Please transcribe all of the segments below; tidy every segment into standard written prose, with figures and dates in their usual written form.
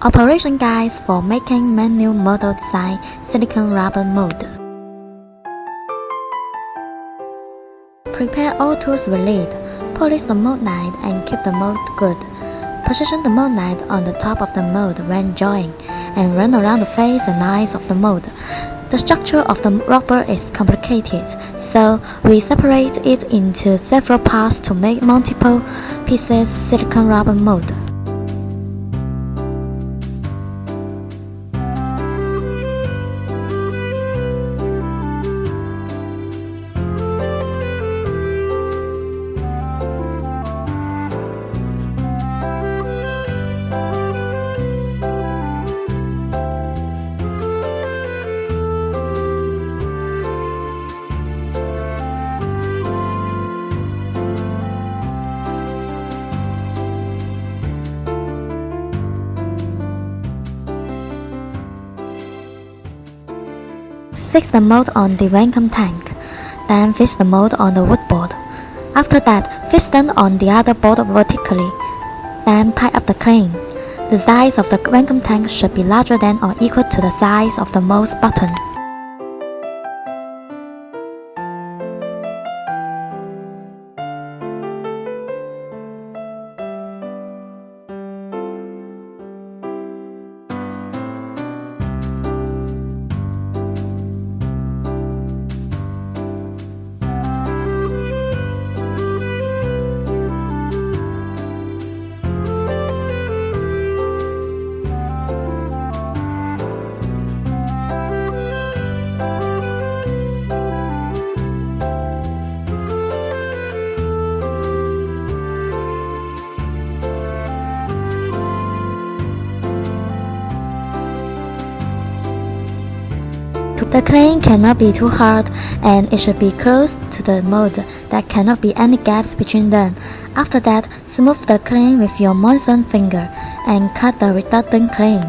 Operation guides for making manual model design silicone rubber mold. Prepare all tools we need. Polish the mold knife and keep the mold good. Position the mold knife on the top of the mold when drawing, and run around the face and eyes of the mold. The structure of the rubber is complicated, so we separate it into several parts to make multiple pieces silicone rubber mold. Fix the mold on the vacuum tank. Then fix the mold on the wood board. After that, fix them on the other board vertically. Then pipe up the crane. The size of the vacuum tank should be larger than or equal to the size of the mold's button. The crane cannot be too hard, and it should be close to the mold. There cannot be any gaps between them. After that, smooth the crane with your moistened finger and cut the redundant crane.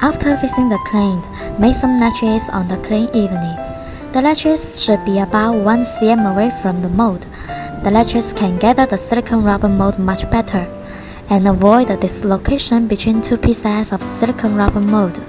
After fixing the crane, make some latches on the crane evenly. The latches should be about 1 cm away from the mold. The latches can gather the silicone rubber mold much better and avoid the dislocation between two pieces of silicone rubber mold.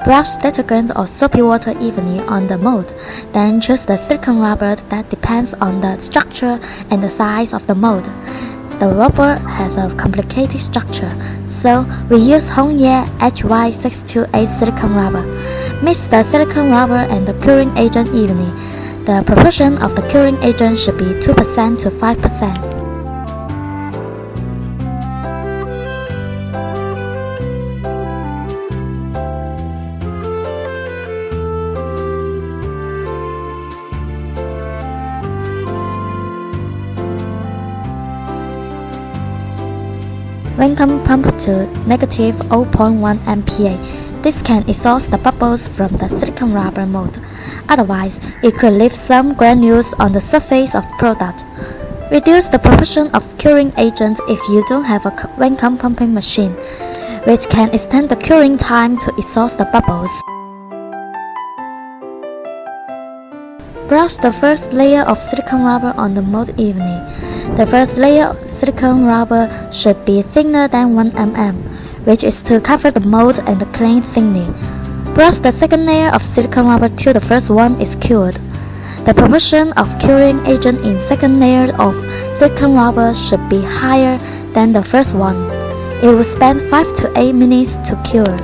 Brush detergent or soapy water evenly on the mold, then choose the silicone rubber that depends on the structure and the size of the mold. The rubber has a complicated structure, so we use Hongye HY628 silicone rubber. Mix the silicone rubber and the curing agent evenly. The proportion of the curing agent should be 2% to 5%. Vacuum pump to negative 0.1 MPa. This can exhaust the bubbles from the silicone rubber mold. Otherwise, it could leave some granules on the surface of product. Reduce the proportion of curing agent if you don't have a vacuum pumping machine, which can extend the curing time to exhaust the bubbles. Brush the first layer of silicone rubber on the mold evenly. The first layer of silicone rubber should be thinner than 1 mm, which is to cover the mold and clean thinly. Brush the second layer of silicone rubber till the first one is cured. The proportion of curing agent in second layer of silicone rubber should be higher than the first one. It will spend 5 to 8 minutes to cure.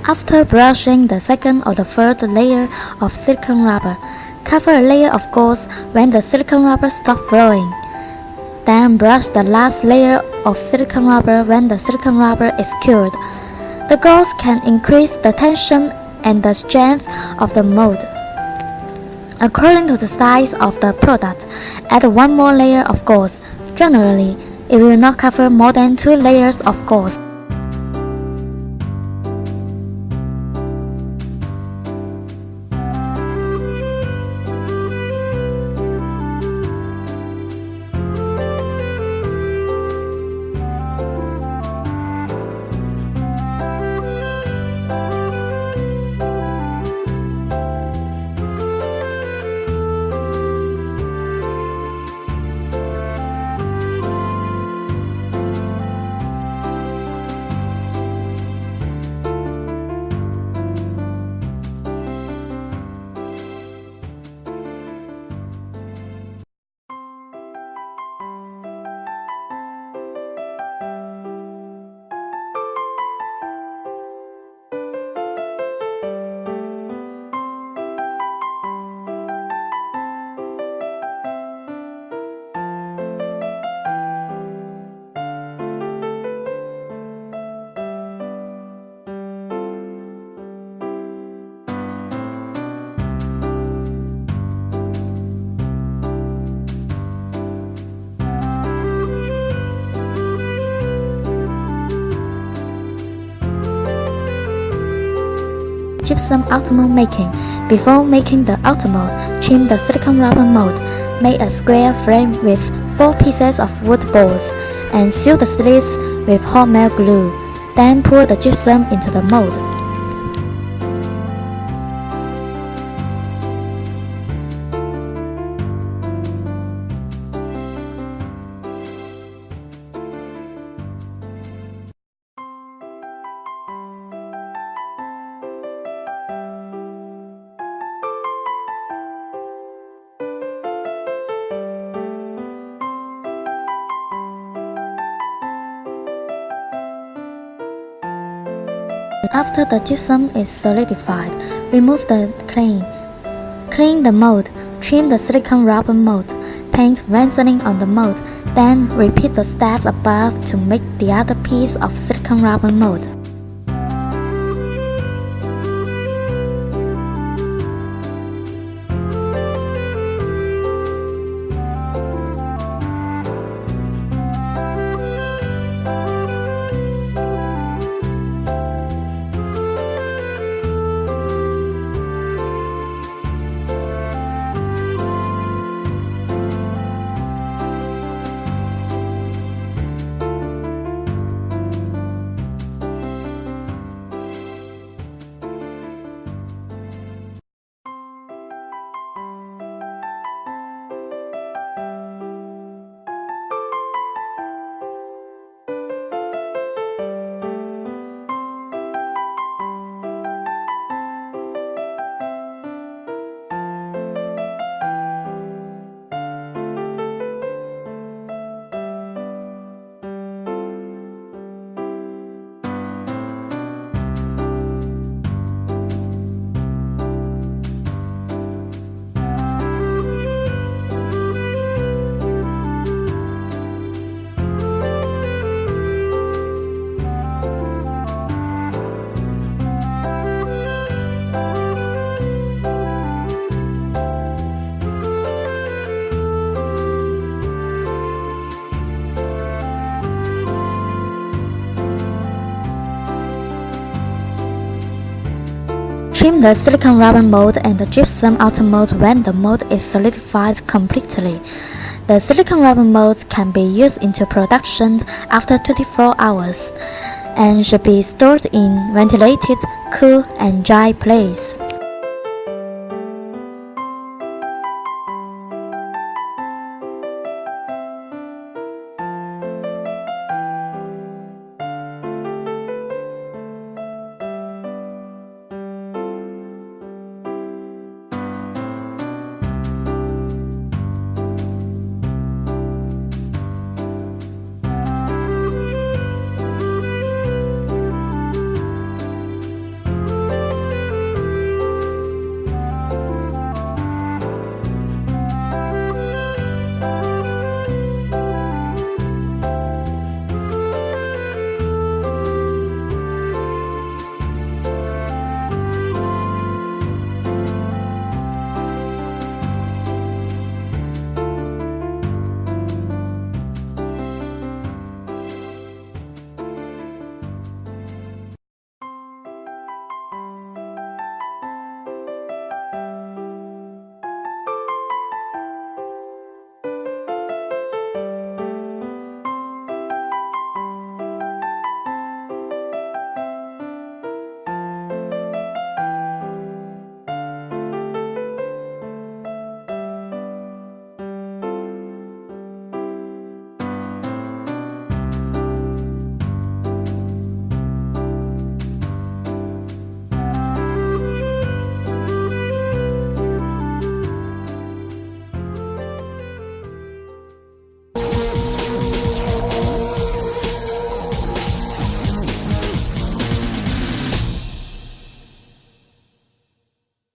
After brushing the second or the third layer of silicone rubber, cover a layer of gauze when the silicone rubber stops flowing. Then brush the last layer of silicone rubber when the silicone rubber is cured. The gauze can increase the tension and the strength of the mold. According to the size of the product, add one more layer of gauze. Generally, it will not cover more than 2 layers of gauze. Gypsum outer mold making. Before making the outer mold, trim the silicone rubber mold. Make a square frame with 4 pieces of wood balls and seal the slits with hot melt glue. Then pour the gypsum into the mold. After the gypsum is solidified, remove the clean. Clean the mold. Trim the silicone rubber mold. Paint Vaseline on the mold. Then repeat the steps above to make the other piece of silicone rubber mold. Trim the silicone rubber mold and the gypsum outer mold when the mold is solidified completely. The silicone rubber molds can be used into production after 24 hours and should be stored in ventilated, cool, and dry place.